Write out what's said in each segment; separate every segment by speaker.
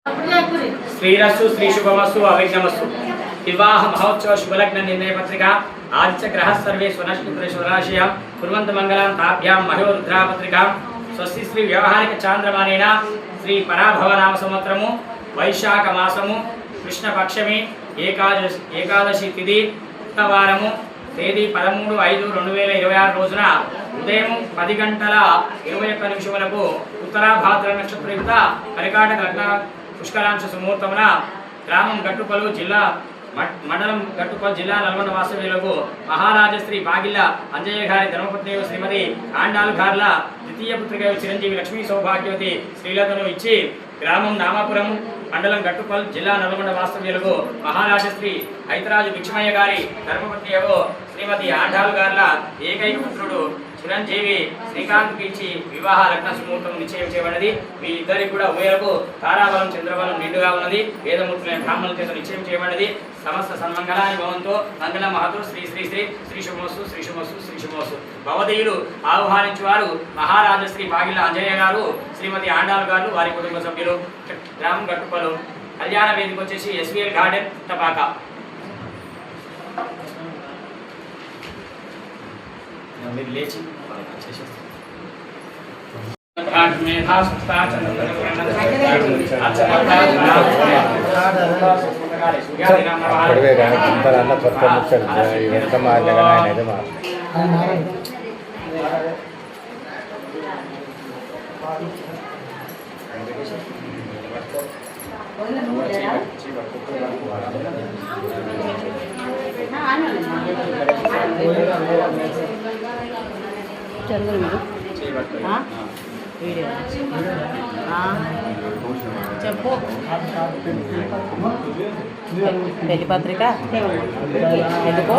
Speaker 1: श्रीरस्सु श्रीशुभमस्सु अविघ्नमस्सु विवाह महोत्सव शुभलग्न निर्णय पत्रिका आदित्य ग्रह सर्वे स्वनक्षत्रराशयां कुर्वन्तु मंगलां ताभ्यां महोरुद्रा पत्रिका स्वस्ति श्री व्यवहारिक चांद्रमानेन श्री पराभव नाम संवत्सरము వైశాఖ మాసము కృష్ణ పక్షమి ఏకాదశి తిథి వారము తేదీ 13/5/2026 రోజున ఉదయం 10 గంటల 21 నిమిషములకు ఉత్తరాభాద్ర నక్షత్రయుక్త కర్కాటక లగ్న పుష్కరాంశ సుముహూర్తమున గ్రామం గట్టుపల్లు జిల్లా మండలం గట్టుపల్లి జిల్లా నల్గొండ వాస్తవ్యులకు మహారాజశ్రీ బాగిల్ల అంజయ్య గారి ధర్మపత్ని శ్రీమతి ఆండాల్ గార్ల ద్వితీయ పుత్రిక చిరంజీవి లక్ష్మీ సౌభాగ్యవతి శ్రీలతను ఇచ్చి గ్రామం నామాపురం మండలం గట్టుపల్లి జిల్లా నల్గొండ వాస్తవ్యులకు మహారాజశ్రీ ఐతరాజు భిక్షమయ్య గారి ధర్మపత్ని శ్రీమతి ఆండాల్ గార్ల ఏకైక పుత్రుడు చిరంజీవి శ్రీకాంత్కి ఇచ్చి వివాహ లగ్న సుముహూర్తం నిశ్చయం చేయబడినది. మీ ఇద్దరికి కూడా ఉభయలకు తారాబలం చంద్రబలం నిండుగా ఉన్నది. వేదమూర్తులైన బ్రాహ్మణుల చేత నిశ్చయం చేయబడినది. సమస్త సన్మంగళాని భవంతో మంగళ మహతు శ్రీ శ్రీ శ్రీ శ్రీ శుభమస్సు శ్రీ శుభమస్సు శ్రీ శుభమస్సు. భవదీయులు ఆహ్వానించువారు మహారాజశ్రీ బాగిల్ల అంజయ్య గారు, శ్రీమతి ఆండాల్ గారు, వారి కుటుంబ సభ్యులు. గ్రామం గట్టుపల్లు. కళ్యాణ వేదిక వచ్చేసి ఎస్విఎల్ గార్డెన్ తపాక. మీరు లేచి
Speaker 2: చెప్పు పెళ్లి పత్రిక ఎందుకో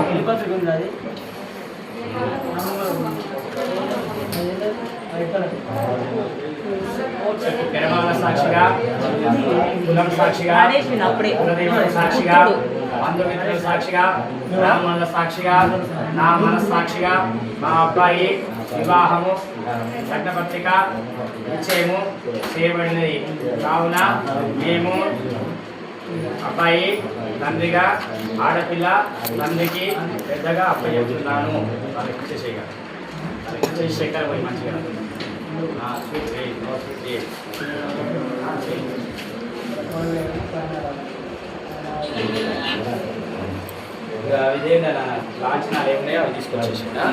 Speaker 1: సాక్షిగా కులం సాక్షిగా కులదేవత సాక్షిగా బంధుమిత్రుల సాక్షిగా బ్రాహ్మణుల సాక్షిగా నా మన సాక్షిగా మా అబ్బాయి వివాహము లగ్నపత్రిక నిశ్చయము చేయబడినది. కావున మేము అబ్బాయి తండ్రిగా ఆడపిల్ల తండ్రికి పెద్దగా అప్పచెప్తున్నాను. వాళ్ళకి శేఖర్ పోయి మంచిగా ఇదేంటా లాంఛనాలు ఏమున్నాయో అవి తీసుకొచ్చేసిందా?